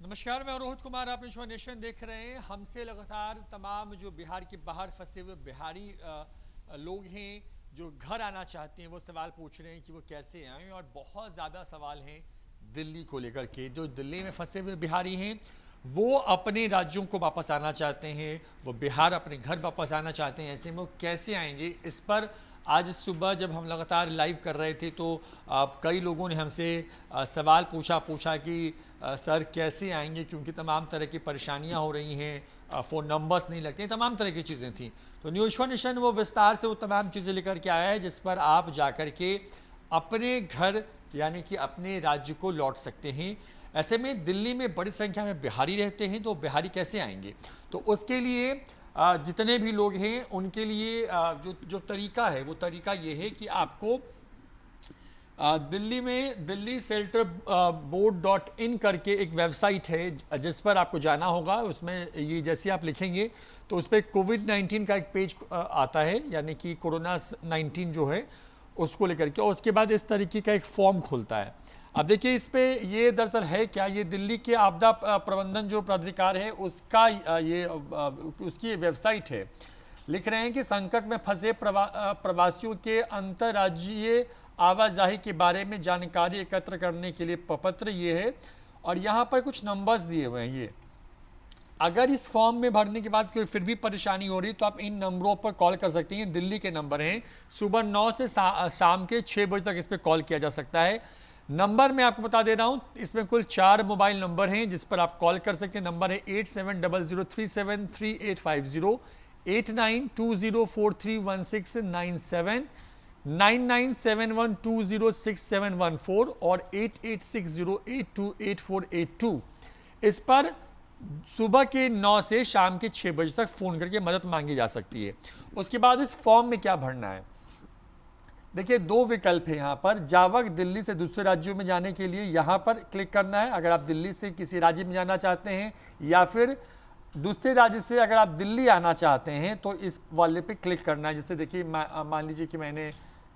नमस्कार, मैं रोहित कुमार। आप न्यूज़ नेशन देख रहे हैं। हमसे लगातार तमाम जो बिहार के बाहर फंसे हुए बिहारी लोग हैं जो घर आना चाहते हैं, वो सवाल पूछ रहे हैं कि वो कैसे आएँ। और बहुत ज़्यादा सवाल हैं दिल्ली को लेकर के। जो दिल्ली में फंसे हुए बिहारी हैं वो अपने राज्यों को वापस आना चाहते हैं, वो बिहार अपने घर वापस आना चाहते हैं। ऐसे में वो कैसे आएंगे, इस पर आज सुबह जब हम लगातार लाइव कर रहे थे तो कई लोगों ने हमसे सवाल पूछा कि सर कैसे आएंगे, क्योंकि तमाम तरह की परेशानियां हो रही हैं, फ़ोन नंबर्स नहीं लगते, तमाम तरह की चीज़ें थी। तो न्यूज़ फॉर नेशन वो विस्तार से वो तमाम चीज़ें लेकर के आया है जिस पर आप जाकर के अपने घर यानी कि अपने राज्य को लौट सकते हैं। ऐसे में दिल्ली में बड़ी संख्या में बिहारी रहते हैं, तो बिहारी कैसे आएंगे? तो उसके लिए जितने भी लोग हैं उनके लिए जो जो तरीका है वो तरीका ये है कि आपको दिल्ली में Delhi shelter board dot in करके एक वेबसाइट है जिस पर आपको जाना होगा। उसमें ये जैसे आप लिखेंगे तो उस पर कोविड-19 का एक पेज आता है, यानी कि कोरोना 19 जो है उसको लेकर के, और उसके बाद इस तरीके का एक फॉर्म खुलता है। अब देखिए इस पे ये दरअसल है क्या, ये दिल्ली के आपदा प्रबंधन जो प्राधिकार है उसका उसकी वेबसाइट है। लिख रहे हैं कि संकट में फंसे प्रवासियों के अंतर्राज्यीय आवाजाही के बारे में जानकारी एकत्र करने के लिए पत्र ये है, और यहाँ पर कुछ नंबर्स दिए हुए हैं। ये अगर इस फॉर्म में भरने के बाद कोई फिर भी परेशानी हो रही तो आप इन नंबरों पर कॉल कर सकते हैं। दिल्ली के नंबर हैं, सुबह 9 से शाम के 6 बजे तक इस पर कॉल किया जा सकता है। नंबर मैं आपको बता दे रहा हूँ, इसमें कुल 4 मोबाइल नंबर हैं जिस पर आप कॉल कर सकते हैं। नंबर है 8700373850, 8920431697, 9971206714 और 8860828482। इस पर सुबह के 9 से शाम के 6 बजे तक फ़ोन करके मदद मांगी जा सकती है। उसके बाद इस फॉर्म में क्या भरना है, देखिए 2 विकल्प है यहाँ पर। जावक दिल्ली से दूसरे राज्यों में जाने के लिए यहाँ पर क्लिक करना है, अगर आप दिल्ली से किसी राज्य में जाना चाहते हैं, या फिर दूसरे राज्य से अगर आप दिल्ली आना चाहते हैं तो इस वाले पे क्लिक करना है। जैसे देखिए मान लीजिए कि मैंने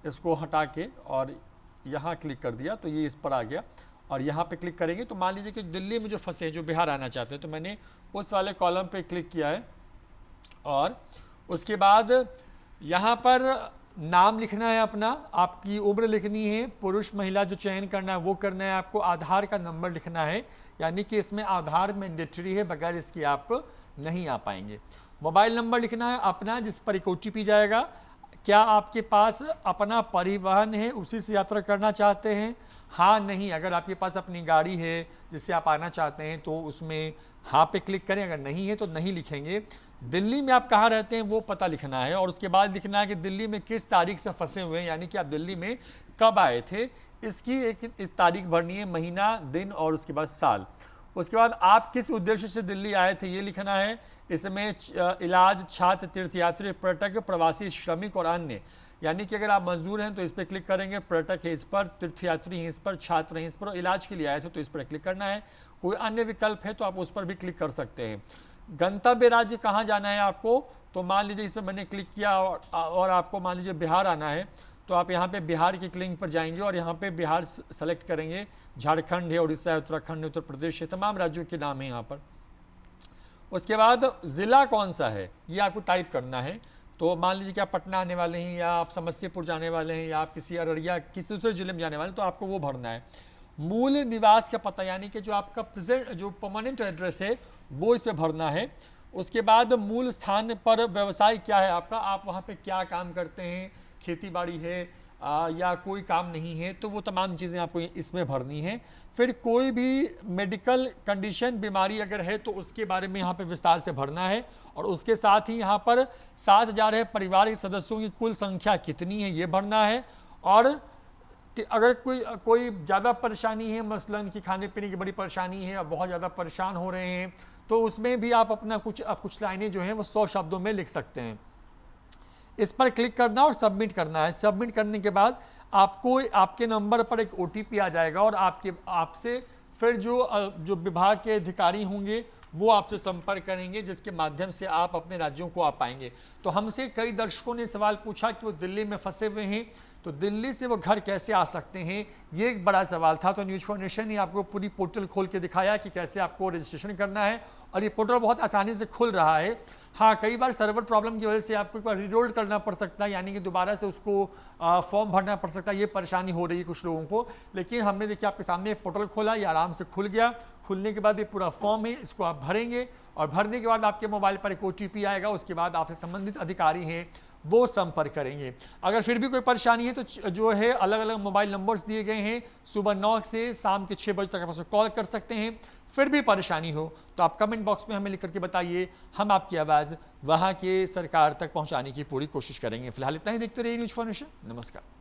इसको हटा के और यहाँ क्लिक कर दिया तो ये इस पर आ गया, और यहाँ पे क्लिक करेंगे तो मान लीजिए कि दिल्ली में जो फंसे हैं, जो बिहार आना चाहते हैं, तो मैंने उस वाले कॉलम पे क्लिक किया है। और उसके बाद यहाँ पर नाम लिखना है अपना, आपकी उम्र लिखनी है, पुरुष महिला जो चयन करना है वो करना है आपको, आधार का नंबर लिखना है, यानी कि इसमें आधार मैंडेटरी है, बगैर इसके आप नहीं आ पाएंगे। मोबाइल नंबर लिखना है अपना जिस पर एक OTP जाएगा। क्या आपके पास अपना परिवहन है, उसी से यात्रा करना चाहते हैं? हाँ नहीं, अगर आपके पास अपनी गाड़ी है जिससे आप आना चाहते हैं तो उसमें हाँ पे क्लिक करें, अगर नहीं है तो नहीं लिखेंगे। दिल्ली में आप कहाँ रहते हैं वो पता लिखना है, और उसके बाद लिखना है कि दिल्ली में किस तारीख से फंसे हुए हैं, यानी कि आप दिल्ली में कब आए थे, इसकी इस तारीख भरनी है, महीना, दिन और उसके बाद साल। उसके बाद आप किस उद्देश्य से दिल्ली आए थे ये लिखना है। इसमें इलाज, छात्र, तीर्थयात्री, पर्यटक, प्रवासी, श्रमिक और अन्य, यानी कि अगर आप मजदूर हैं तो इस पर क्लिक करेंगे, पर्यटक है इस पर, तीर्थयात्री हैं इस पर, छात्र हैं इस पर, और इलाज के लिए आए थे तो इस पर क्लिक करना है। कोई अन्य विकल्प है तो आप उस पर भी क्लिक कर सकते हैं। गंतव्य राज्य कहाँ जाना है आपको, तो मान लीजिए इस पर मैंने क्लिक किया और आपको मान लीजिए बिहार आना है, तो आप यहाँ पे बिहार के लिंक पर जाएंगे और यहाँ पे बिहार सेलेक्ट करेंगे। झारखंड है, उड़ीसा है, उत्तराखंड है, उत्तर प्रदेश है, तमाम राज्यों के नाम है यहाँ पर। उसके बाद ज़िला कौन सा है ये आपको टाइप करना है। तो मान लीजिए कि आप पटना आने वाले हैं, या आप समस्तीपुर जाने वाले हैं, या आप किसी अररिया किसी दूसरे ज़िले में जाने वाले हैं, तो आपको वो भरना है। मूल निवास का पता, यानी कि जो आपका प्रेजेंट जो परमानेंट एड्रेस है वो इस पर भरना है। उसके बाद मूल स्थान पर व्यवसाय क्या है आपका, आप वहाँ पे क्या काम करते हैं, खेती बाड़ी है या कोई काम नहीं है, तो वो तमाम चीज़ें आपको इसमें भरनी है। फिर कोई भी मेडिकल कंडीशन, बीमारी अगर है तो उसके बारे में यहाँ पे विस्तार से भरना है, और उसके साथ ही यहाँ पर साथ जा रहे परिवार के सदस्यों की कुल संख्या कितनी है ये भरना है। और अगर कोई ज़्यादा परेशानी है, मसलन कि खाने पीने की बड़ी परेशानी है और बहुत ज़्यादा परेशान हो रहे हैं, तो उसमें भी आप अपना कुछ लाइनें जो हैं वो 100 शब्दों में लिख सकते हैं। इस पर क्लिक करना और सबमिट करना है। सबमिट करने के बाद आपको आपके नंबर पर एक OTP आ जाएगा, और आपसे फिर जो विभाग के अधिकारी होंगे वो आपसे संपर्क करेंगे, जिसके माध्यम से आप अपने राज्यों को आ पाएंगे। तो हमसे कई दर्शकों ने सवाल पूछा कि वो दिल्ली में फंसे हुए हैं तो दिल्ली से वो घर कैसे आ सकते हैं, ये एक बड़ा सवाल था। तो न्यूज़ फॉर नेशन ने आपको पूरी पोर्टल खोल के दिखाया कि कैसे आपको रजिस्ट्रेशन करना है, और ये पोर्टल बहुत आसानी से खुल रहा है। हाँ, कई बार सर्वर प्रॉब्लम की वजह से आपको एक बार रीलोड करना पड़ सकता है, यानी कि दोबारा से उसको फॉर्म भरना पड़ सकता है, ये परेशानी हो रही है कुछ लोगों को। लेकिन हमने देखिए आपके सामने एक पोर्टल खोला, ये आराम से खुल गया। खुलने के बाद ये पूरा फॉर्म है, इसको आप भरेंगे, और भरने के बाद आपके मोबाइल पर एक OTP आएगा। उसके बाद आपसे संबंधित अधिकारी हैं वो संपर्क करेंगे। अगर फिर भी कोई परेशानी है तो जो है अलग अलग मोबाइल नंबर्स दिए गए हैं, सुबह 9 से शाम के 6 बजे तक आप उसमें कॉल कर सकते हैं। फिर भी परेशानी हो तो आप कमेंट बॉक्स में हमें लिख करके बताइए, हम आपकी आवाज़ वहाँ के सरकार तक पहुँचाने की पूरी कोशिश करेंगे। फिलहाल इतना ही, देखते रहिए न्यूज़ फॉर नेशन। नमस्कार।